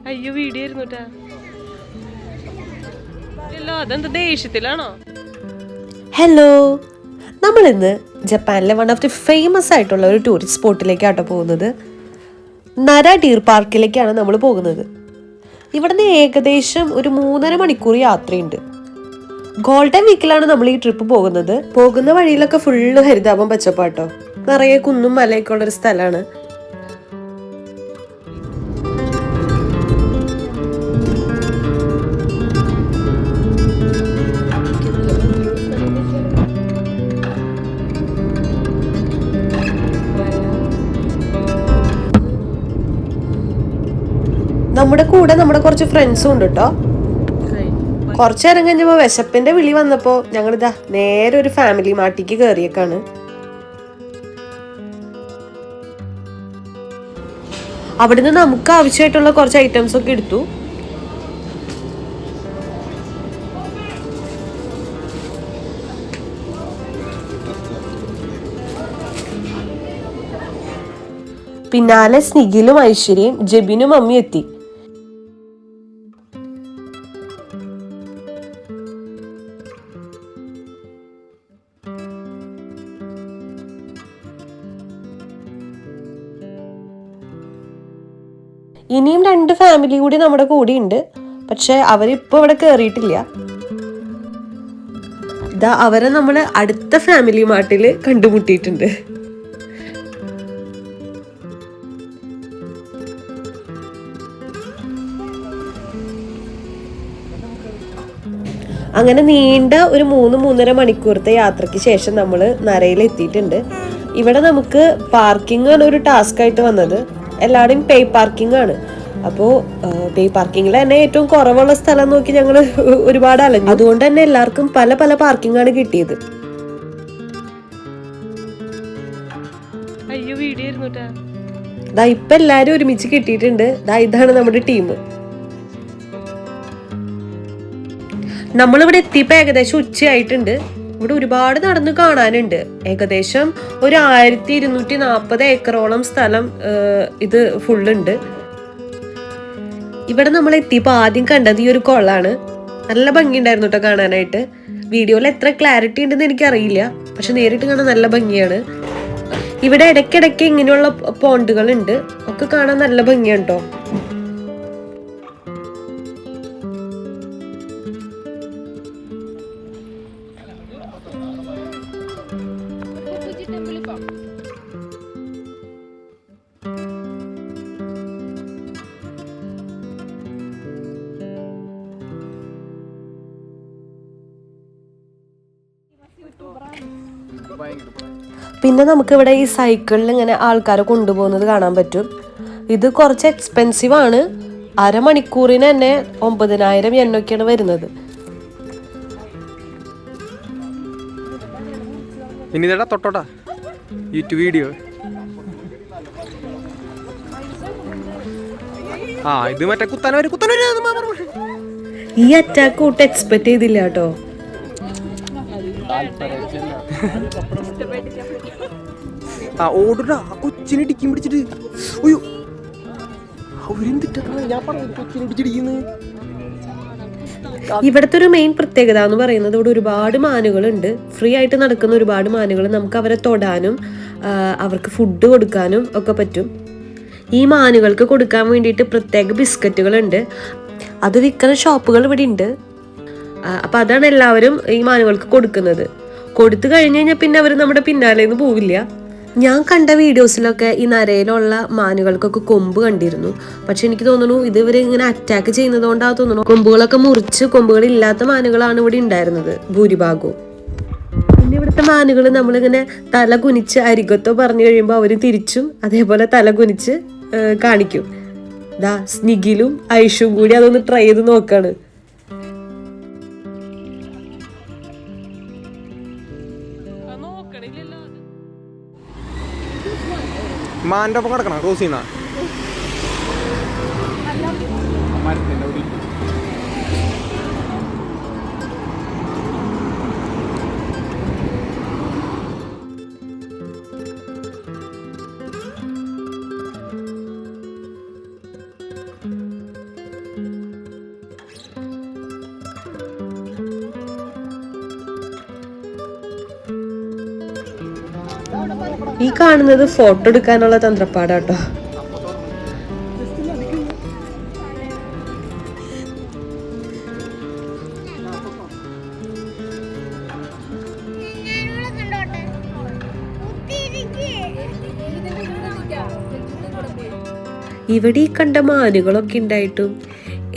അയ്യോ വീഡിയോ അതെന്താ ദേഷ്യത്തിലാണോ? ഹലോ, നമ്മൾ ഇന്ന് ജപ്പാനിലെ വൺ ഓഫ് ദി ഫേമസ് ആയിട്ടുള്ള ഒരു ടൂറിസ്റ്റ് സ്പോട്ടിലേക്കാട്ടോ പോകുന്നത്. നര ഡീർ പാർക്കിലേക്കാണ് നമ്മൾ പോകുന്നത്. ഇവിടുന്ന് ഏകദേശം ഒരു 3.5 മണിക്കൂർ യാത്രയുണ്ട്. ഗോൾഡൻ വീക്കിലാണ് നമ്മൾ ഈ ട്രിപ്പ് പോകുന്നത്. പോകുന്ന വഴിയിലൊക്കെ ഫുള്ള് ഹരിതാപം പച്ചപ്പാട്ടോ, നിറയെ കുന്നും മലയൊക്കെ ഉള്ളൊരു സ്ഥലമാണ്. നമ്മുടെ കൂടെ നമ്മുടെ കുറച്ച് ഫ്രണ്ട്സും ഉണ്ട് കേട്ടോ. കുറച്ചു നേരം കഴിഞ്ഞപ്പോൾ വിശപ്പിന്റെ വിളി വന്നപ്പോൾ ഞങ്ങളിതാ നേരെ ഒരു ഫാമിലി മാർട്ടിക്ക് കയറിയേക്കാണ്. അവിടുന്ന് നമുക്ക് ആവശ്യമായിട്ടുള്ള കുറച്ച് ഐറ്റംസ് ഒക്കെ എടുത്തു. പിന്നാലെ സ്നിഗിലും ഐശ്വര്യയും ജെബിനും അമ്മയും എത്തി. ഇനിയും 2 ഫാമിലി കൂടി നമ്മുടെ കൂടെ ഉണ്ട്. പക്ഷെ അവരിപ്പോ ഇവിടെ കേറിയിട്ടില്ല. ഇതാ അവരെ നമ്മള് അടുത്ത ഫാമിലി മാർട്ടില് കണ്ടുമുട്ടിയിട്ടുണ്ട്. അങ്ങനെ നീണ്ട ഒരു 3-3.5 മണിക്കൂറത്തെ യാത്രയ്ക്ക് ശേഷം നമ്മൾ നരയിൽ എത്തിയിട്ടുണ്ട്. ഇവിടെ നമുക്ക് പാർക്കിംഗ് ആണ് ഒരു ടാസ്ക് ആയിട്ട് വന്നത്. എല്ലാവരുടെയും പേ പാർക്കിംഗ് ആണ്. അപ്പോൾ പേ പാർക്കിങ്ങിൽ തന്നെ ഏറ്റവും കുറവുള്ള സ്ഥലം നോക്കി ഞങ്ങൾ ഒരുപാട് അലഞ്ഞു. അതുകൊണ്ട് തന്നെ എല്ലാവർക്കും പല പല പാർക്കിംഗ് ആണ് കിട്ടിയത്. ദാ ഇപ്പൊ എല്ലാരും ഒരുമിച്ച് കിട്ടിയിട്ടുണ്ട്. ദാ ഇതാണ് നമ്മുടെ ടീം. നമ്മളിവിടെ എത്തിയപ്പോൾ ഏകദേശം ഉച്ചയായിട്ടുണ്ട്. ഇവിടെ ഒരുപാട് നടന്ന് കാണാനുണ്ട്. ഏകദേശം ഒരു 1240 ഏക്കറോളം സ്ഥലം ഇത് ഫുള്ളുണ്ട്. ഇവിടെ നമ്മൾ എത്തിയപ്പോൾ ആദ്യം കണ്ടത് ഈ ഒരു കുളമാണ്. നല്ല ഭംഗിയുണ്ടായിരുന്നു കേട്ടോ കാണാനായിട്ട്. വീഡിയോയിൽ എത്ര ക്ലാരിറ്റി ഉണ്ടെന്ന് എനിക്കറിയില്ല, പക്ഷെ നേരിട്ട് കാണാൻ നല്ല ഭംഗിയാണ്. ഇവിടെ ഇടയ്ക്കിടയ്ക്ക് ഇങ്ങനെയുള്ള പോണ്ടുകൾ ഉണ്ട്, ഒക്കെ കാണാൻ നല്ല ഭംഗിയാണ് കേട്ടോ. പിന്നെ നമുക്കിവിടെ ഈ സൈക്കിളിൽ ഇങ്ങനെ ആൾക്കാരെ കൊണ്ടുപോകുന്നത് കാണാൻ പറ്റും. ഇത് കുറച്ച് എക്സ്പെൻസീവ് ആണ്. അരമണിക്കൂറിന് തന്നെ 9,000 എന്നൊക്കെയാണ് വരുന്നത്. വീഡിയോ ഈ അറ്റാക്ക് കൂട്ട് എക്സ്പെക്ട് ചെയ്തില്ല കേട്ടോ. ഓടാ കൊച്ചിനെ ഇടിക്കും പിടിച്ചിട്ട്. അയ്യോ ഇവിടുത്തെ ഒരു മെയിൻ പ്രത്യേകത എന്ന് പറയുന്നത് ഇവിടെ ഒരുപാട് മാനുകളുണ്ട്. ഫ്രീ ആയിട്ട് നടക്കുന്ന ഒരുപാട് മാനുകൾ. നമുക്ക് അവരെ തൊടാനും അവർക്ക് ഫുഡ് കൊടുക്കാനും ഒക്കെ പറ്റും. ഈ മാനുകൾക്ക് കൊടുക്കാൻ വേണ്ടിയിട്ട് പ്രത്യേക ബിസ്ക്കറ്റുകളുണ്ട്. അത് വിൽക്കുന്ന ഷോപ്പുകൾ ഇവിടെ ഉണ്ട്. അപ്പം അതാണ് എല്ലാവരും ഈ മാനുകൾക്ക് കൊടുക്കുന്നത്. കൊടുത്തു കഴിഞ്ഞ് കഴിഞ്ഞാൽ പിന്നെ അവർ നമ്മുടെ പിന്നാലേന്ന് പോവില്ല. ഞാൻ കണ്ട വീഡിയോസിലൊക്കെ ഈ നരയിലുള്ള മാനുകൾക്കൊക്കെ കൊമ്പ് കണ്ടിരുന്നു. പക്ഷെ എനിക്ക് തോന്നുന്നു ഇവർ ഇങ്ങനെ അറ്റാക്ക് ചെയ്യുന്നത് കൊണ്ടാണ് തോന്നുന്നു കൊമ്പുകളൊക്കെ മുറിച്ച് കൊമ്പുകളില്ലാത്ത മാനുകളാണ് ഇവിടെ ഉണ്ടായിരുന്നത് ഭൂരിഭാഗവും. പിന്നെ ഇവിടുത്തെ മാനുകൾ നമ്മളിങ്ങനെ തല കുനിച്ച് അരികത്തോ പറഞ്ഞു കഴിയുമ്പോൾ അവർ തിരിച്ചും അതേപോലെ തല കുനിച്ച് കാണിക്കും. ദാ സ്നിഗിലും ഐഷും കൂടി അതൊന്ന് ട്രൈ ചെയ്ത് നോക്കാണ്. മാൻ്റെ ഒപ്പം കിടക്കണം ക്രോസ് ചെയ്യുന്ന മരത്തിൻ്റെ ഒരു ഈ കാണുന്നത് ഫോട്ടോ എടുക്കാനുള്ള തന്ത്രപ്പാടാട്ടോ. ഇവിടെ ഈ കണ്ട മാനുകളൊക്കെ ഉണ്ടായിട്ടും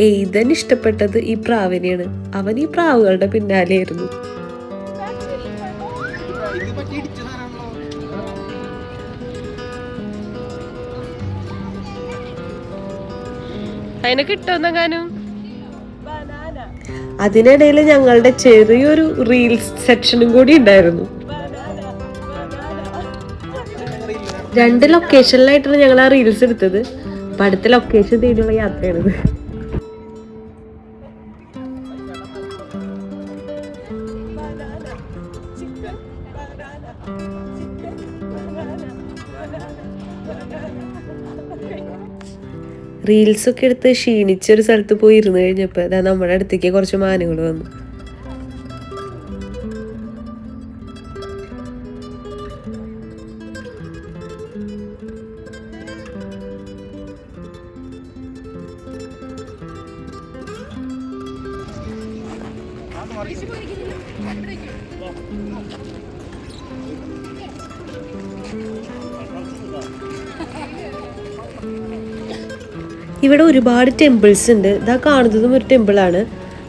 എയ്തൻ ഇഷ്ടപ്പെട്ടത് ഈ പ്രാവിനെയാണ്. അവൻ ഈ പ്രാവുകളുടെ പിന്നാലെയായിരുന്നു. അതിനെ കിട്ടുമെന്നെങ്ങാനും. അതിനിടയിൽ ഞങ്ങളുടെ ചെറിയൊരു റീൽസ് സെക്ഷനും കൂടി ഉണ്ടായിരുന്നു. 2 ലൊക്കേഷനിലായിട്ടാണ് ഞങ്ങൾ ആ റീൽസ് എടുത്തത്. അപ്പൊ അടുത്ത ലൊക്കേഷൻ തേടിയുള്ള യാത്രയാണിത്. റീൽസൊക്കെ എടുത്ത് ക്ഷീണിച്ചൊരു സ്ഥലത്ത് പോയി ഇരുന്ന് കഴിഞ്ഞപ്പോൾ അതാ നമ്മുടെ അടുത്തേക്ക് കുറച്ച് മാനുകൾ വന്നു. ഇവിടെ ഒരുപാട് ടെമ്പിൾസ് ഉണ്ട്. ഇതാ കാണുന്നതും ഒരു ടെമ്പിളാണ്.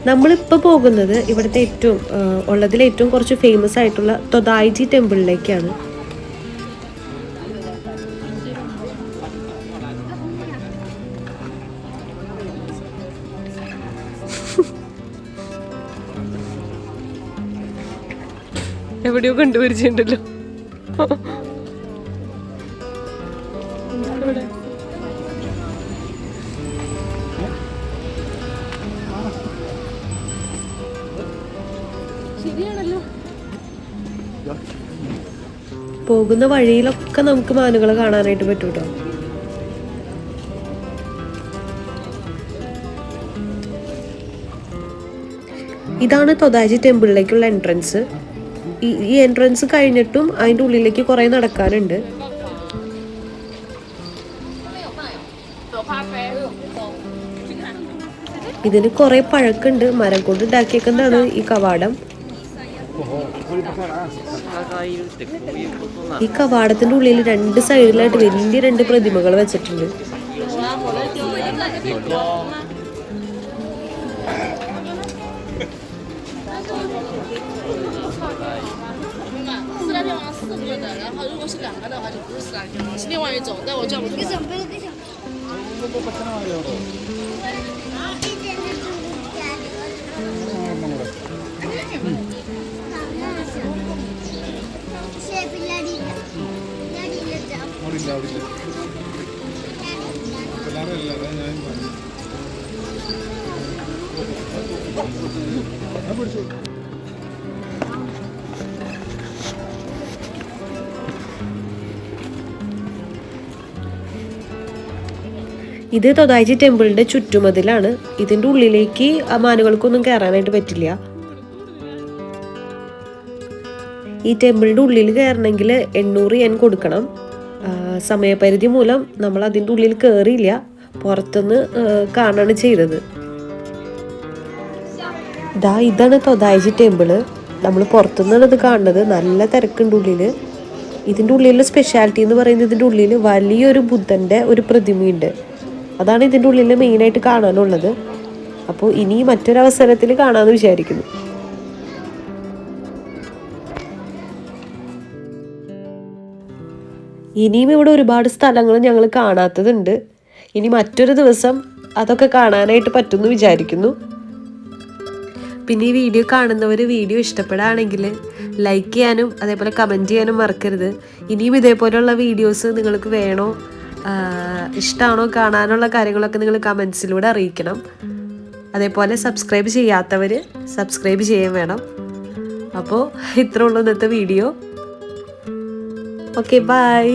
നമ്മളിപ്പോൾ പോകുന്നത് ഇവിടുത്തെ ഉള്ളതിലേറ്റവും കുറച്ച് ഫേമസ് ആയിട്ടുള്ള തൊദായിജി ടെമ്പിളിലേക്കാണ്. എവിടെയോ കണ്ടുപിടിച്ചിട്ടുണ്ടല്ലോ. പോകുന്ന വഴിയിലൊക്കെ നമുക്ക് മാനുകളെ കാണാനായിട്ട് പറ്റും കേട്ടോ. ഇതാണ് തൊദായിജി ടെമ്പിളിലേക്കുള്ള എൻട്രൻസ്. ഈ എൻട്രൻസ് കഴിഞ്ഞിട്ടും അതിൻ്റെ ഉള്ളിലേക്ക് കുറേ നടക്കാനുണ്ട്. ഇതിന് കുറേ പഴക്കമുണ്ട്. മരം കൊണ്ട് ഉണ്ടാക്കിയേക്കുന്നതാണ് ഈ കവാടം. ഈ കവാടത്തിന്റെ ഉള്ളിൽ 2 സൈഡിലായിട്ട് വലിയ 2 പ്രതിമകൾ വെച്ചിട്ടുണ്ട്. ഇത് തൊദായിജി ടെമ്പിളിന്റെ ചുറ്റുമതിലാണ്. ഇതിന്റെ ഉള്ളിലേക്ക് മാനുകൾക്കൊന്നും കയറാനായിട്ട് പറ്റില്ല. ഈ ടെമ്പിളിന്റെ ഉള്ളിൽ കയറണമെങ്കിൽ 800 yen കൊടുക്കണം. സമയപരിധി മൂലം നമ്മൾ അതിൻ്റെ ഉള്ളിൽ കയറിയില്ല, പുറത്തുനിന്ന് കാണാണ് ചെയ്തത്. ഇതാണ് തൊദായിജി ടെമ്പിള്. നമ്മൾ പുറത്തുനിന്നാണ് ഇത് കാണുന്നത്. നല്ല തിരക്കുണ്ട് ഉള്ളിൽ. ഇതിൻ്റെ ഉള്ളിലുള്ള സ്പെഷ്യാലിറ്റി എന്ന് പറയുന്നത് ഇതിൻ്റെ ഉള്ളിൽ വലിയൊരു ബുദ്ധൻ്റെ ഒരു പ്രതിമയുണ്ട്. അതാണ് ഇതിൻ്റെ ഉള്ളിൽ മെയിനായിട്ട് കാണാനുള്ളത്. അപ്പോൾ ഇനി മറ്റൊരവസരത്തിൽ കാണാമെന്ന് വിചാരിക്കുന്നു. ഇനിയും ഇവിടെ ഒരുപാട് സ്ഥലങ്ങൾ ഞങ്ങൾ കാണാത്തതുണ്ട്. ഇനി മറ്റൊരു ദിവസം അതൊക്കെ കാണാനായിട്ട് പറ്റുമെന്ന് വിചാരിക്കുന്നു. പിന്നെ ഈ വീഡിയോ കാണുന്നവർ വീഡിയോ ഇഷ്ടപ്പെടുകയാണെങ്കിൽ ലൈക്ക് ചെയ്യാനും അതേപോലെ കമൻറ്റ് ചെയ്യാനും മറക്കരുത്. ഇനിയും ഇതേപോലെയുള്ള വീഡിയോസ് നിങ്ങൾക്ക് വേണോ, ഇഷ്ടമാണോ, കാണാനുള്ള കാര്യങ്ങളൊക്കെ നിങ്ങൾ കമൻസിലൂടെ അറിയിക്കണം. അതേപോലെ സബ്സ്ക്രൈബ് ചെയ്യാത്തവർ സബ്സ്ക്രൈബ് ചെയ്യാൻ വേണം. അപ്പോൾ ഇത്രേ ഉള്ളൂ ഇന്നത്തെ വീഡിയോ. Okay, by.